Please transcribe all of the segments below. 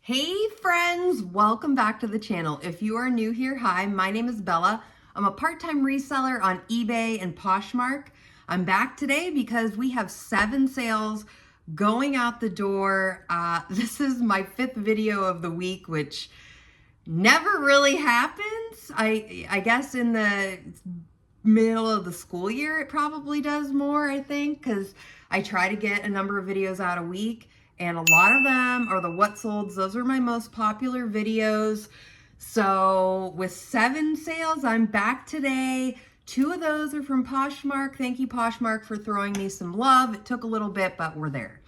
Hey friends, welcome back to the channel. If you are new here, hi, my name is Bella. I'm a part-time reseller on eBay and Poshmark. I'm back today because we have 7 sales going out the door. This is my 5th video of the week, which never really happens. I guess in the middle of the school year it probably does more, I think, because I try to get a number of videos out a week. And a lot of them are the what solds. Those are my most popular videos. So with 7 sales, I'm back today. 2 of those are from Poshmark. Thank you, Poshmark, for throwing me some love. It took a little bit, but we're there.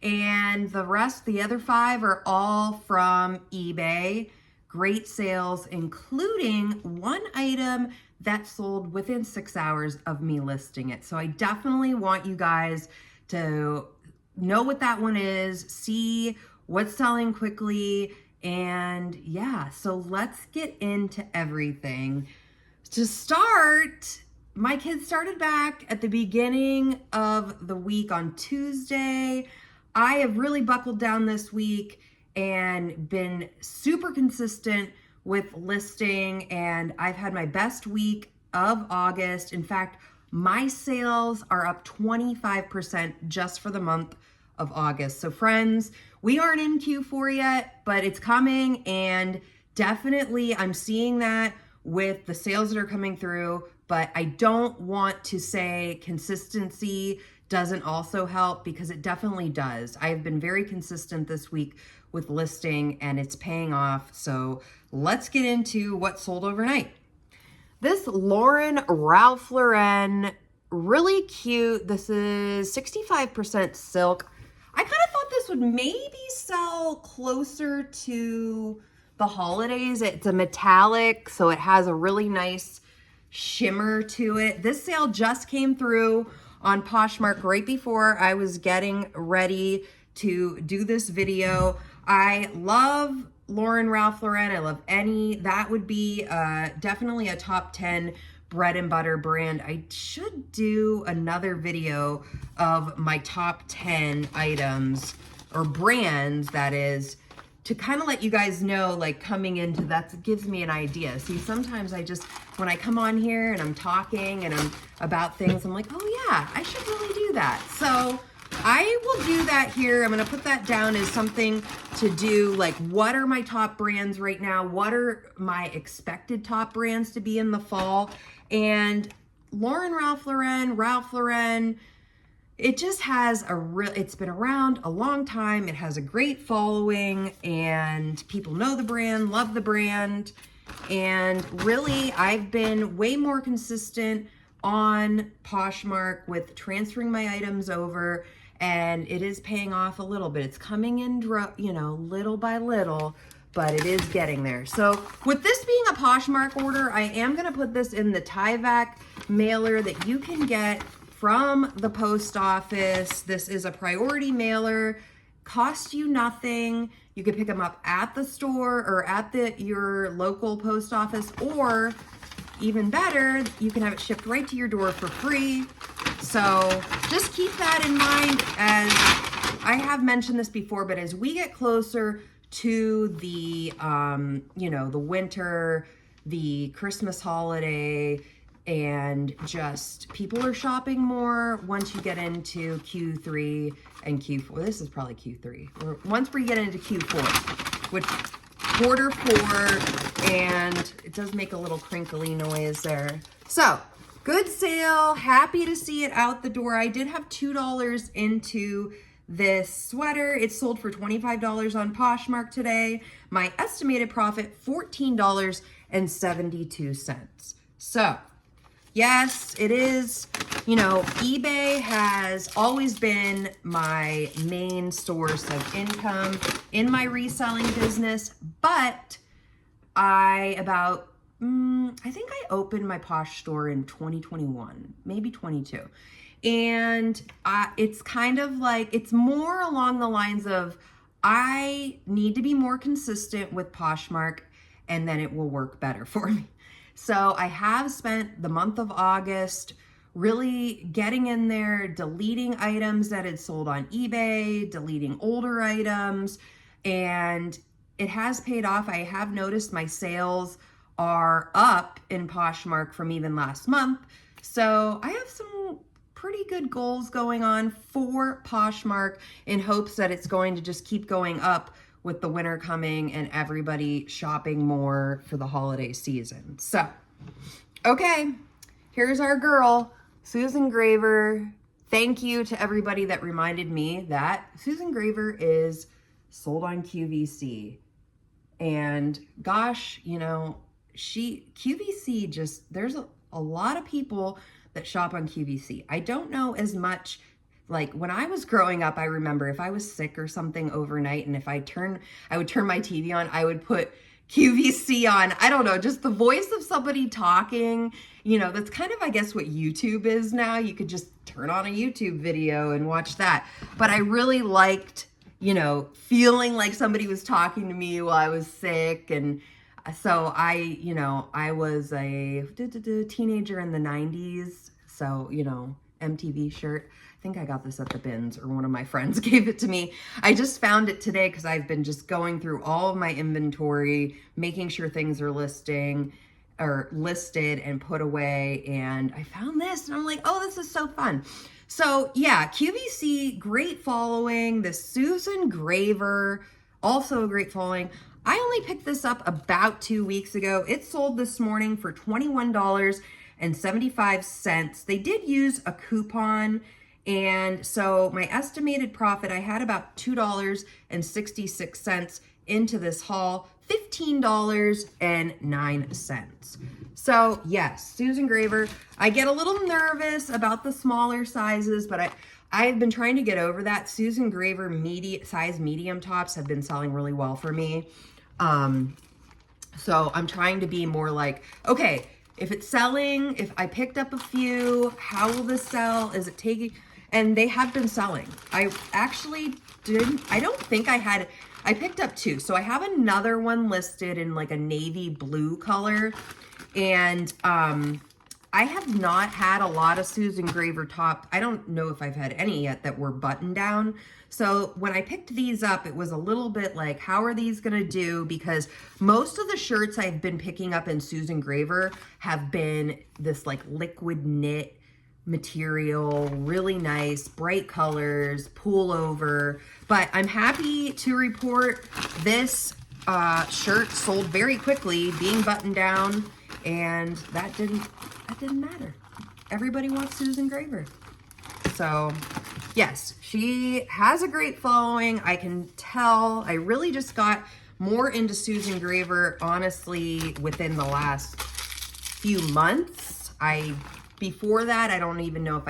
And the rest, the other 5, are all from eBay. Great sales, including one item that sold within 6 hours of me listing it. So I definitely want you guys to know what that one is, see what's selling quickly, and yeah, so let's get into everything. To start, my kids started back at the beginning of the week on Tuesday. I have really buckled down this week and been super consistent with listing, and I've had my best week of August. In fact, my sales are up 25% just for the month of August. So friends, we aren't in Q4 yet, but it's coming, and definitely I'm seeing that with the sales that are coming through. But I don't want to say consistency doesn't also help, because it definitely does. I have been very consistent this week with listing, and it's paying off. So let's get into what sold overnight. This Lauren Ralph Lauren, really cute. This is 65% silk. I kind of thought this would maybe sell closer to the holidays. It's a metallic, so it has a really nice shimmer to it. This sale just came through on Poshmark right before I was getting ready to do this video. I love Lauren Ralph Lauren. I love any. That would be definitely a top 10 bread and butter brand. I should do another video of my top 10 items or brands, that is, to kind of let you guys know, like, coming into that gives me an idea. See, sometimes I just, when I come on here and I'm talking and I'm about things, I'm like, oh yeah, I should really do that. So I will do that here. I'm going to put that down as something to do, like, what are my top brands right now? What are my expected top brands to be in the fall? And Lauren Ralph Lauren, it just has it's been around a long time. It has a great following, and people know the brand, love the brand. And really, I've been way more consistent on Poshmark with transferring my items over, and it is paying off a little bit. It's coming in, little by little, but it is getting there. So with this being a Poshmark order, I am gonna put this in the Tyvek mailer that you can get from the post office. This is a priority mailer, cost you nothing. You can pick them up at the store or at your local post office, or even better, you can have it shipped right to your door for free. So just keep that in mind. As I have mentioned this before, but as we get closer to the, the winter, the Christmas holiday, and just people are shopping more once you get into Q3 and Q4. This is probably Q3. Or once we get into Q4, which quarter 4, and it does make a little crinkly noise there. So good sale, happy to see it out the door. I did have $2 into this sweater. It sold for $25 on Poshmark today. My estimated profit, $14.72. So yes, it is, eBay has always been my main source of income in my reselling business, but I think I opened my Posh store in 2021, maybe 22. And it's kind of like, it's more along the lines of, I need to be more consistent with Poshmark, and then it will work better for me. So I have spent the month of August really getting in there, deleting items that had sold on eBay, deleting older items, and it has paid off. I have noticed my sales are up in Poshmark from even last month. So I have some pretty good goals going on for Poshmark in hopes that it's going to just keep going up with the winter coming and everybody shopping more for the holiday season. So, okay, here's our girl, Susan Graver. Thank you to everybody that reminded me that Susan Graver is sold on QVC. And gosh, you know, QVC just, there's a lot of people that shop on QVC. I don't know as much, like when I was growing up, I remember if I was sick or something overnight and if I would turn my TV on, I would put QVC on. I don't know, just the voice of somebody talking, you know, that's kind of, I guess, what YouTube is now. You could just turn on a YouTube video and watch that. But I really liked, you know, feeling like somebody was talking to me while I was sick. And so I was a teenager in the 90s. So, you know, MTV shirt. I think I got this at the bins or one of my friends gave it to me. I just found it today because I've been just going through all of my inventory, making sure things are listed and put away. And I found this and I'm like, oh, this is so fun. So yeah, QVC, great following. The Susan Graver, also a great following. I only picked this up about 2 weeks ago. It sold this morning for $21.75. They did use a coupon. And so my estimated profit, I had about $2.66 into this haul, $15.09. So yes, Susan Graver, I get a little nervous about the smaller sizes, but I've been trying to get over that. Susan Graver medium tops have been selling really well for me. So I'm trying to be more like, okay, if it's selling, if I picked up a few, how will this sell? Is it taking, and they have been selling. I actually I picked up 2. So I have another one listed in like a navy blue color. And I have not had a lot of Susan Graver top. I don't know if I've had any yet that were button down. So when I picked these up, it was a little bit like, how are these gonna do? Because most of the shirts I've been picking up in Susan Graver have been this like liquid knit material, really nice, bright colors, pullover. But I'm happy to report this shirt sold very quickly, being buttoned down, and that didn't matter. Everybody wants Susan Graver. So yes, she has a great following. I can tell. I really just got more into Susan Graver, honestly, within the last few months. Before that, I don't even know if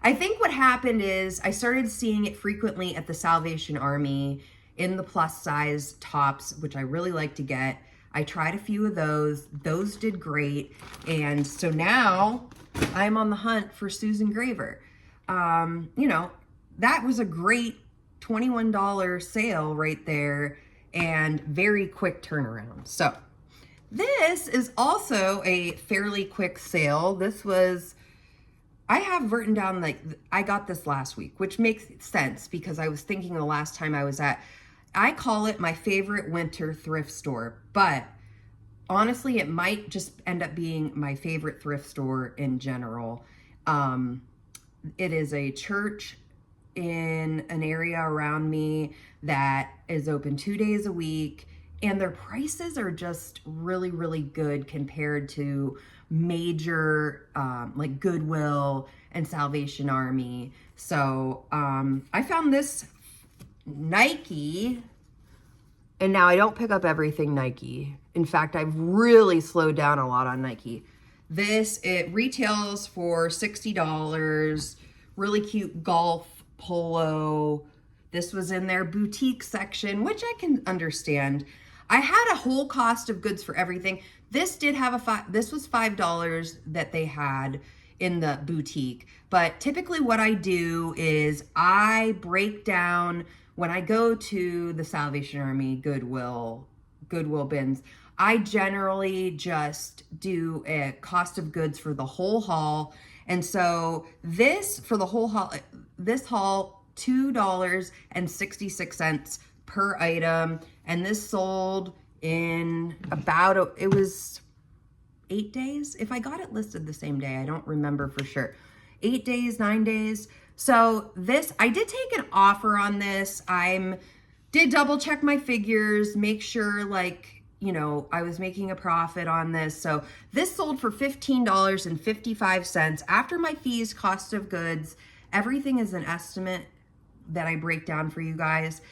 I think what happened is I started seeing it frequently at the Salvation Army in the plus size tops, which I really like to get. I tried a few of those. Those did great. And so now I'm on the hunt for Susan Graver. You know, that was a great $21 sale right there and very quick turnaround. So this is also a fairly quick sale. This was, I have written down, like, I got this last week, which makes sense because I was thinking the last time I was I call it my favorite winter thrift store, but honestly, it might just end up being my favorite thrift store in general. It is a church in an area around me that is open 2 days a week, and their prices are just really, really good compared to major like Goodwill and Salvation Army. So I found this Nike, and now I don't pick up everything Nike. In fact, I've really slowed down a lot on Nike. It retails for $60, really cute golf polo. This was in their boutique section, which I can understand. I had a whole cost of goods for everything. This did have this was $5 that they had in the boutique. But typically what I do is I break down, when I go to the Salvation Army, Goodwill bins, I generally just do a cost of goods for the whole haul. And so this, for the whole haul, this haul, $2.66 per item. And this sold in about, it was 8 days. If I got it listed the same day, I don't remember for sure. 8 days, 9 days. So this, I did take an offer on this. Did double check my figures, make sure like, you know, I was making a profit on this. So this sold for $15.55 after my fees, cost of goods. Everything is an estimate that I break down for you guys.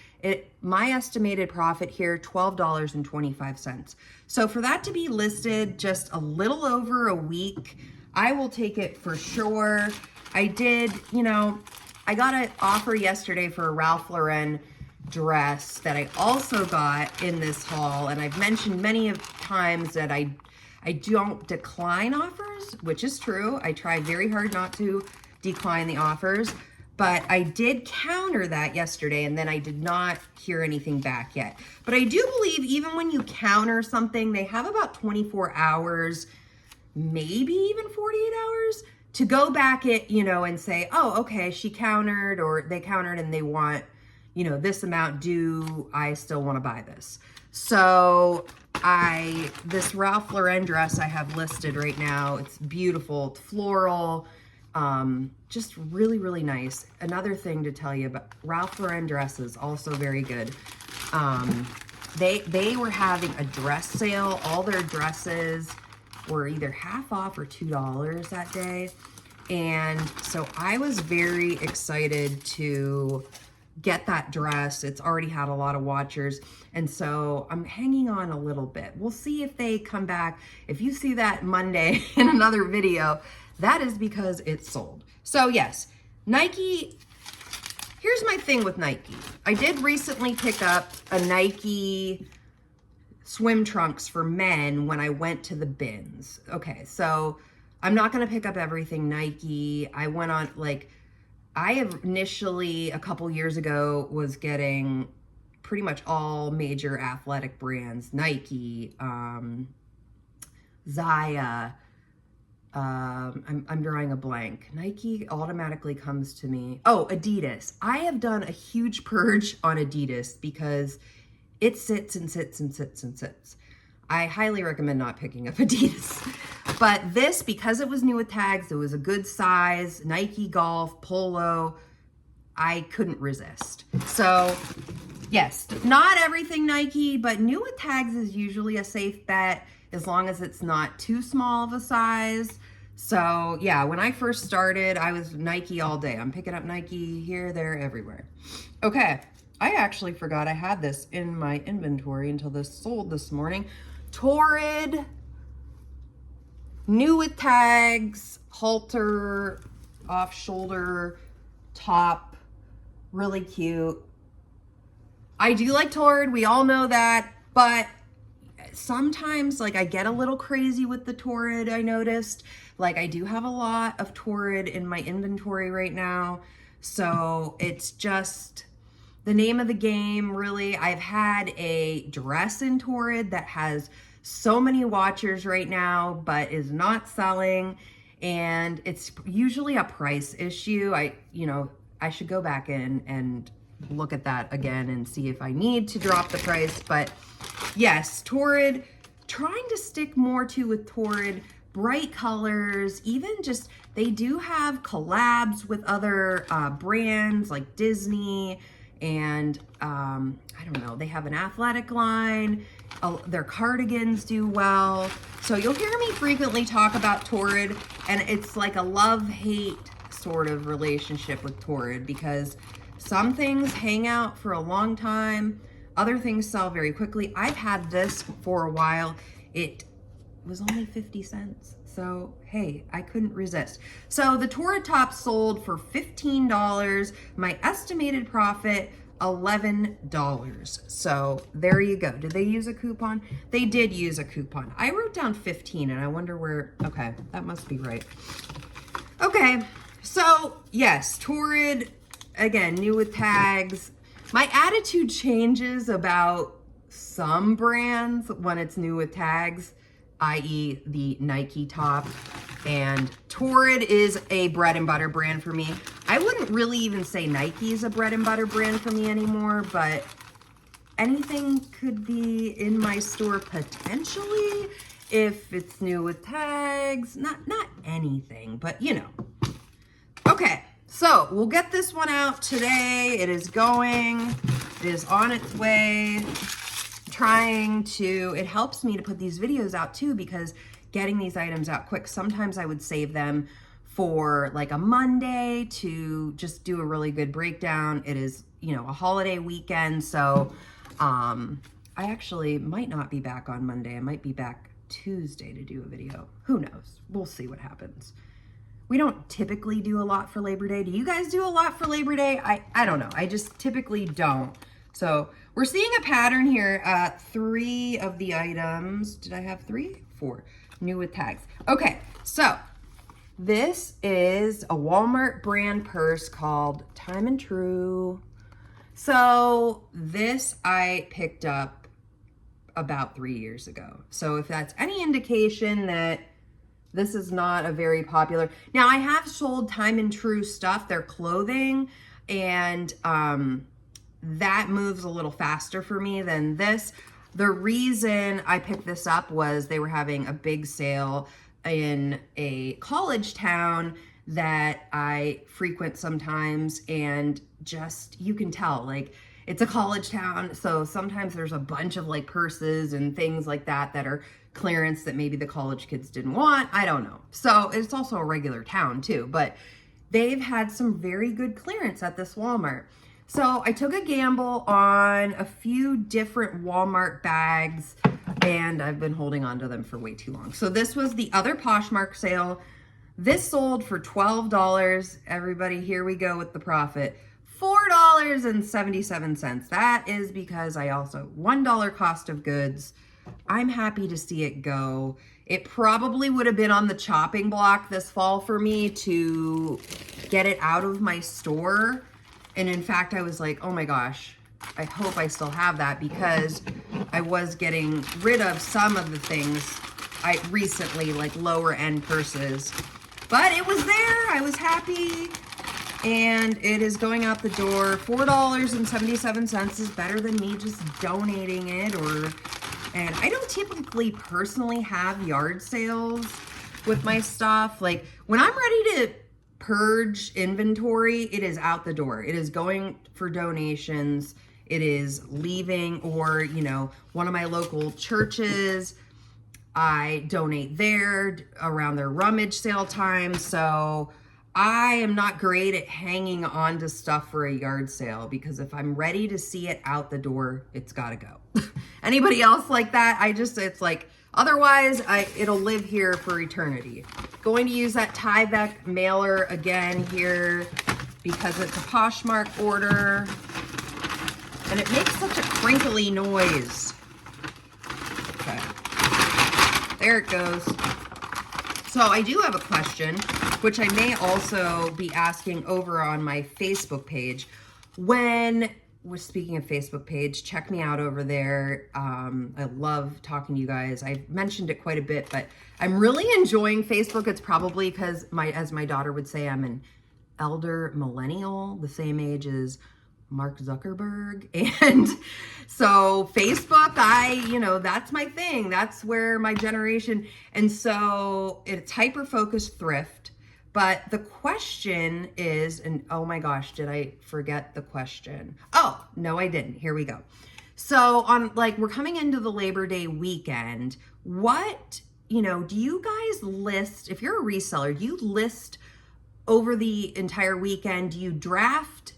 My estimated profit here, $12.25. So for that to be listed just a little over a week, I will take it for sure. I did, you know, I got an offer yesterday for a Ralph Lauren dress that I also got in this haul. And I've mentioned many of times that I don't decline offers, which is true. I try very hard not to decline the offers. But I did counter that yesterday, and then I did not hear anything back yet. But I do believe even when you counter something, they have about 24 hours, maybe even 48 hours to go back it, you know, and say, oh, okay, she countered, or they countered and they want, you know, this amount due. I still want to buy this. So this Ralph Lauren dress I have listed right now, it's beautiful. It's floral. Just really, really nice. Another thing to tell you about Ralph Lauren dresses, also very good. They were having a dress sale. All their dresses were either half off or $2 that day. And so I was very excited to get that dress. It's already had a lot of watchers. And so I'm hanging on a little bit. We'll see if they come back. If you see that Monday in another video, that is because it's sold. So yes, Nike, here's my thing with Nike. I did recently pick up a Nike swim trunks for men when I went to the bins. Okay, so I'm not gonna pick up everything Nike. I went on, like, I have initially, a couple years ago, was getting pretty much all major athletic brands, Nike, Zaya, I'm drawing a blank. Nike automatically comes to me. Oh, Adidas. I have done a huge purge on Adidas because it sits and sits and sits and sits. I highly recommend not picking up Adidas. But this, because it was new with tags, it was a good size, Nike Golf, Polo, I couldn't resist. So yes, not everything Nike, but new with tags is usually a safe bet, as long as it's not too small of a size. So yeah, when I first started, I was Nike all day. I'm picking up Nike here, there, everywhere. Okay, I actually forgot I had this in my inventory until this sold this morning. Torrid, new with tags, halter, off shoulder, top, really cute. I do like Torrid, we all know that, but sometimes, like, I get a little crazy with the Torrid, I noticed. Like, I do have a lot of Torrid in my inventory right now. So it's just the name of the game, really. I've had a dress in Torrid that has so many watchers right now, but is not selling. And it's usually a price issue. I should go back in and look at that again and see if I need to drop the price. But yes, Torrid, trying to stick more to with Torrid, bright colors, even just, they do have collabs with other brands like Disney, and I don't know, they have an athletic line, their cardigans do well. So you'll hear me frequently talk about Torrid, and it's like a love-hate sort of relationship with Torrid, because some things hang out for a long time, other things sell very quickly. I've had this for a while. It was only 50 cents. So, hey, I couldn't resist. So the Torrid top sold for $15. My estimated profit, $11. So there you go. Did they use a coupon? They did use a coupon. I wrote down 15 and I wonder where, okay, that must be right. Okay, so yes, Torrid, again, new with tags. My attitude changes about some brands when it's new with tags, i.e. the Nike top. And Torrid is a bread and butter brand for me. I wouldn't really even say Nike is a bread and butter brand for me anymore, but anything could be in my store potentially if it's new with tags. Not anything, but you know. Okay, so we'll get this one out today. It is on its way. It helps me to put these videos out too, because getting these items out quick, sometimes I would save them for like a Monday to just do a really good breakdown. It is, you know, a holiday weekend, so I actually might not be back on Monday. I might be back Tuesday to do a video. Who knows? We'll see what happens. We don't typically do a lot for Labor Day. Do you guys do a lot for Labor Day? I don't know. I just typically don't. So we're seeing a pattern here. 3 of the items. Did I have 3? 4. New with tags. Okay, so this is a Walmart brand purse called Time and True. So this I picked up about 3 years ago. So if that's any indication that this is not a very popular. Now I have sold Time and True stuff, their clothing, and that moves a little faster for me than this. The reason I picked this up was they were having a big sale in a college town that I frequent sometimes, and just, you can tell, like, it's a college town, so sometimes there's a bunch of like purses and things like that that are clearance that maybe the college kids didn't want. I don't know. So it's also a regular town too, but they've had some very good clearance at this Walmart. So I took a gamble on a few different Walmart bags, and I've been holding on to them for way too long. So this was the other Poshmark sale. This sold for $12. Everybody, here we go with the profit. $4.77. That is because I also $1 cost of goods. I'm happy to see it go. It probably would have been on the chopping block this fall for me to get it out of my store. And in fact, I was like, oh my gosh, I hope I still have that, because I was getting rid of some of the things I recently, like lower end purses. But it was there. I was happy. And it is going out the door. $4.77 is better than me just donating it, and I don't typically personally have yard sales with my stuff. Like when I'm ready to purge inventory, it is out the door. It is going for donations. It is leaving, or, you know, one of my local churches, I donate there around their rummage sale time. So I am not great at hanging on to stuff for a yard sale, because if I'm ready to see it out the door, it's got to go. Anybody else like that? It's like, otherwise it'll live here for eternity. Going to use that Tyvek mailer again here because it's a Poshmark order, and it makes such a crinkly noise. Okay, there it goes. So I do have a question, which I may also be asking over on my Facebook page. When we're speaking of Facebook page, check me out over there. I love talking to you guys. I've mentioned it quite a bit, but I'm really enjoying Facebook. It's probably because as my daughter would say, I'm an elder millennial, the same age as Mark Zuckerberg. And so Facebook, that's my thing. That's where my generation. And so it's hyper-focused thrift. But the question is, and oh my gosh, did I forget the question? Oh, no, I didn't. Here we go. So we're coming into the Labor Day weekend. What, do you guys list, if you're a reseller, do you list over the entire weekend? Do you draft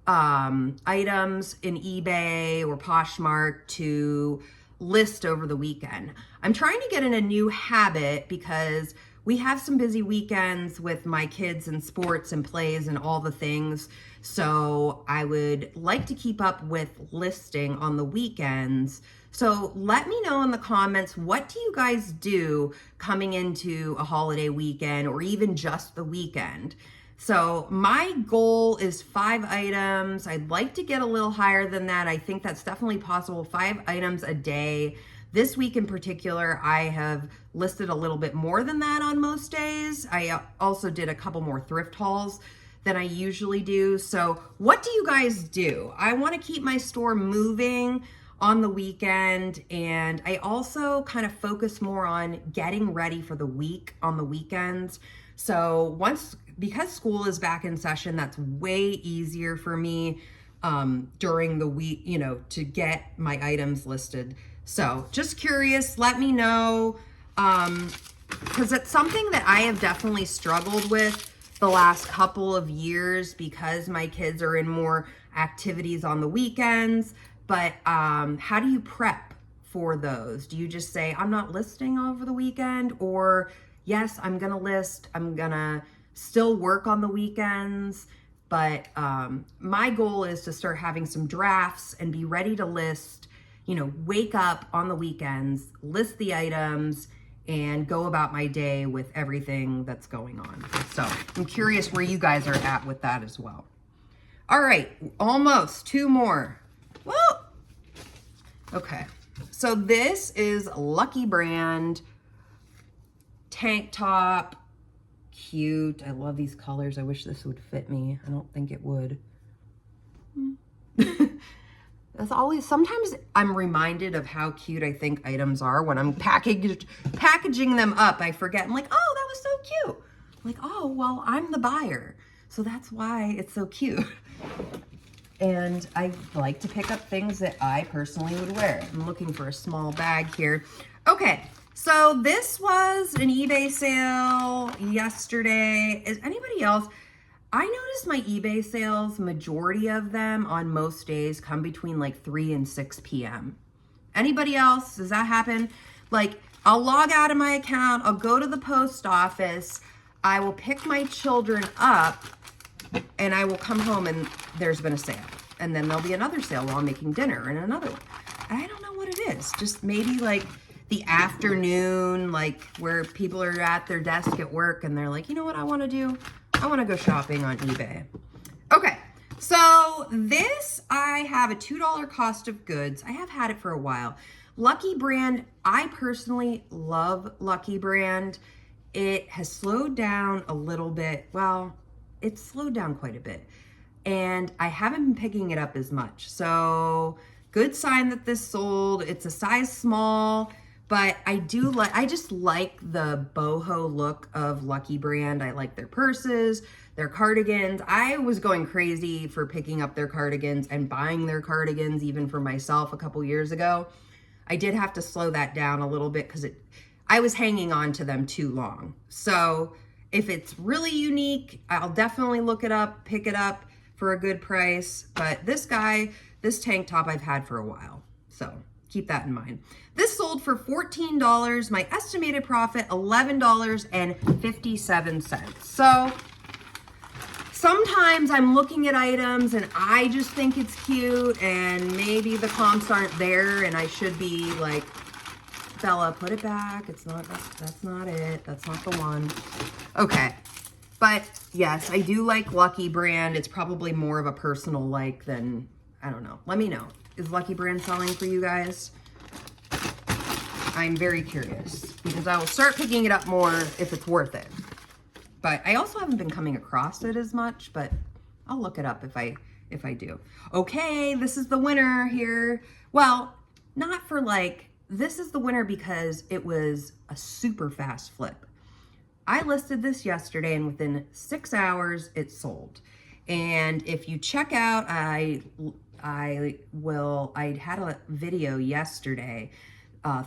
items in eBay or Poshmark to list over the weekend? I'm trying to get in a new habit because we have some busy weekends with my kids and sports and plays and all the things. So I would like to keep up with listing on the weekends. So let me know in the comments, what do you guys do coming into a holiday weekend or even just the weekend? So my goal is 5 items. I'd like to get a little higher than that. I think that's definitely possible. 5 items a day. This week in particular, I have listed a little bit more than that on most days. I also did a couple more thrift hauls than I usually do. So what do you guys do? I want to keep my store moving on the weekend, and I also kind of focus more on getting ready for the week on the weekends. So because school is back in session, that's way easier for me during the week, to get my items listed. So just curious, let me know, because it's something that I have definitely struggled with the last couple of years because my kids are in more activities on the weekends. But how do you prep for those? Do you just say, I'm not listing over the weekend? Or yes, I'm gonna list, I'm gonna still work on the weekends, but my goal is to start having some drafts and be ready to list, wake up on the weekends, list the items, and go about my day with everything that's going on. So I'm curious where you guys are at with that as well. All right, almost 2 more. Whoa. Okay, so this is Lucky Brand tank top. Cute. I love these colors. I wish this would fit me. I don't think it would. That's always, sometimes I'm reminded of how cute I think items are when I'm packaging them up. I forget. I'm like, oh, that was so cute. I'm like, oh, well, I'm the buyer, so that's why it's so cute. And I like to pick up things that I personally would wear. I'm looking for a small bag here. Okay, so this was an eBay sale yesterday. Is anybody else? I noticed my eBay sales, majority of them on most days come between like 3 and 6 p.m. Anybody else? Does that happen? Like, I'll log out of my account, I'll go to the post office, I will pick my children up, and I will come home and there's been a sale. And then there'll be another sale while I'm making dinner and another one. I don't know what it is. Just maybe like the afternoon, like where people are at their desk at work and they're like, you know what I want to do? I want to go shopping on eBay. Okay, so this, I have a $2 cost of goods. I have had it for a while. Lucky Brand, I personally love Lucky Brand. It has slowed down a little bit. Well, it's slowed down quite a bit. And I haven't been picking it up as much. So good sign that this sold. It's a size small, but I just like the boho look of Lucky Brand. I like their purses, their cardigans. I was going crazy for picking up their cardigans and buying their cardigans even for myself a couple years ago. I did have to slow that down a little bit because I was hanging on to them too long. So if it's really unique, I'll definitely look it up, pick it up for a good price. But this tank top I've had for a while. So keep that in mind. This sold for $14. My estimated profit, $11.57. So sometimes I'm looking at items and I just think it's cute and maybe the comps aren't there and I should be like, Bella, put it back. It's not, that's not it. That's not the one. Okay. But yes, I do like Lucky Brand. It's probably more of a personal like than, I don't know. Let me know. Is Lucky Brand selling for you guys? I'm very curious because I will start picking it up more if it's worth it. But I also haven't been coming across it as much, but I'll look it up if I do. Okay, this is the winner here. Well, not for like, this is the winner because it was a super fast flip. I listed this yesterday and within 6 hours it sold. And if you check out, I had a video yesterday,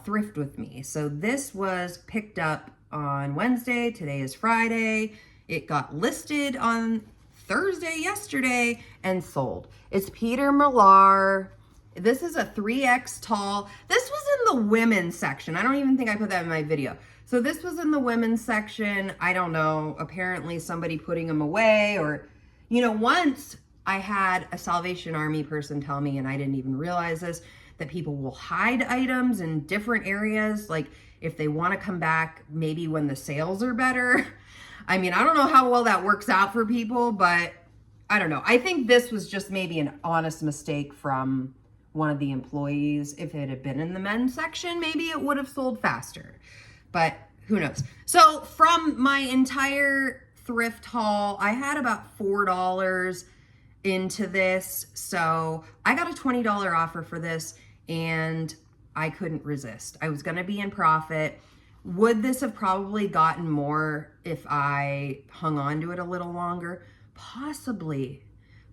Thrift With Me. So this was picked up on Wednesday. Today is Friday. It got listed on Thursday yesterday and sold. It's Peter Millar. This is a 3X tall. This was in the women's section. I don't even think I put that in my video. So this was in the women's section. I don't know, apparently somebody putting them away or, once I had a Salvation Army person tell me, and I didn't even realize this, that people will hide items in different areas. Like if they want to come back, maybe when the sales are better. I mean, I don't know how well that works out for people, but I don't know. I think this was just maybe an honest mistake from one of the employees. If it had been in the men's section, maybe it would have sold faster, but who knows? So from my entire thrift haul. I had about $4 into this, so I got a $20 offer for this and I couldn't resist. I was gonna be in profit. Would this have probably gotten more if I hung on to it a little longer? Possibly,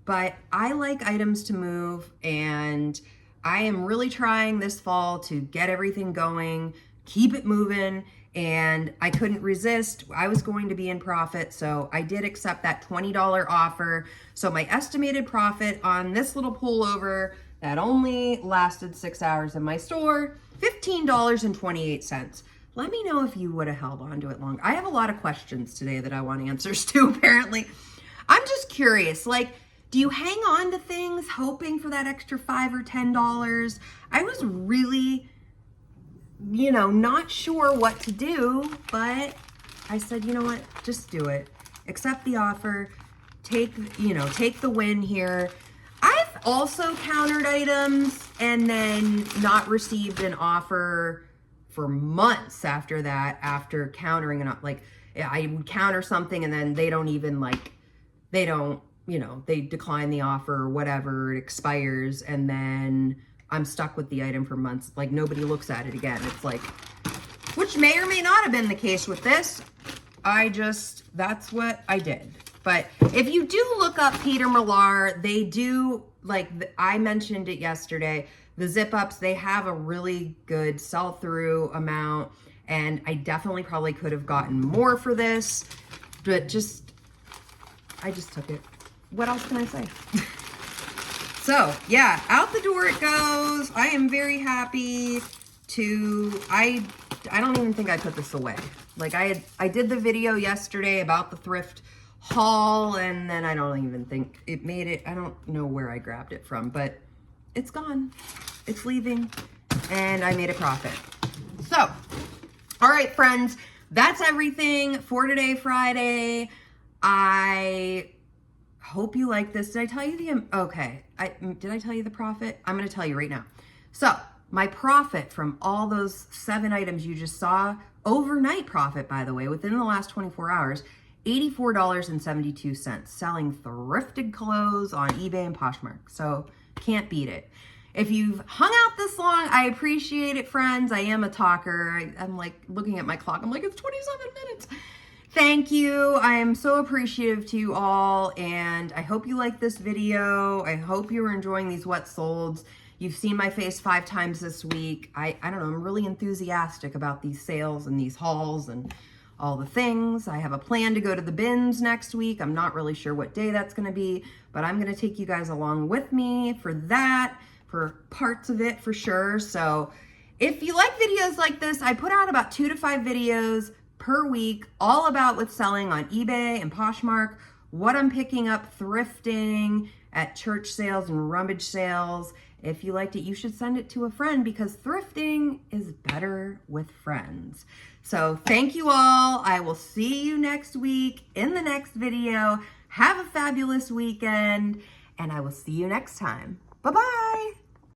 but I like items to move, and I am really trying this fall to get everything going, keep it moving, and I couldn't resist. I was going to be in profit, so I did accept that $20 offer. So my estimated profit on this little pullover that only lasted 6 hours in my store, $15.28. Let me know if you would have held on to it longer. I have a lot of questions today that I want answers to, apparently. I'm just curious, like, do you hang on to things hoping for that extra $5 or $10? I was really, not sure what to do, but I said, you know what, just do it. Accept the offer, take the win here. I've also countered items and then not received an offer for months after that, after countering it. Like, I would counter something and then they decline the offer or whatever, it expires, and then I'm stuck with the item for months. Like, nobody looks at it again. It's like, which may or may not have been the case with this. That's what I did. But if you do look up Peter Millar, they do, I mentioned it yesterday, the zip ups, they have a really good sell through amount, and I definitely probably could have gotten more for this, but I just took it. What else can I say? So yeah, out the door it goes. I am very happy I don't even think I put this away. Like, I did the video yesterday about the thrift haul, and then I don't even think it made it. I don't know where I grabbed it from, but it's gone. It's leaving, and I made a profit. So, all right, friends, that's everything for today, Friday. I hope you like this. Did I tell you did I tell you the profit? I'm going to tell you right now. So my profit from all those 7 items you just saw, overnight profit, by the way, within the last 24 hours, $84.72, selling thrifted clothes on eBay and Poshmark. So can't beat it. If you've hung out this long, I appreciate it, friends. I am a talker. I'm like looking at my clock. I'm like, it's 27 minutes. Thank you. I am so appreciative to you all, and I hope you like this video. I hope you're enjoying these wet solds. You've seen my face 5 times this week. I don't know, I'm really enthusiastic about these sales and these hauls and all the things. I have a plan to go to the bins next week. I'm not really sure what day that's gonna be, but I'm gonna take you guys along with me for that, for parts of it for sure. So if you like videos like this, I put out about 2 to 5 videos per week, all about what's selling on eBay and Poshmark, what I'm picking up thrifting at church sales and rummage sales. If you liked it, you should send it to a friend, because thrifting is better with friends. So thank you all. I will see you next week in the next video. Have a fabulous weekend, and I will see you next time. Bye-bye.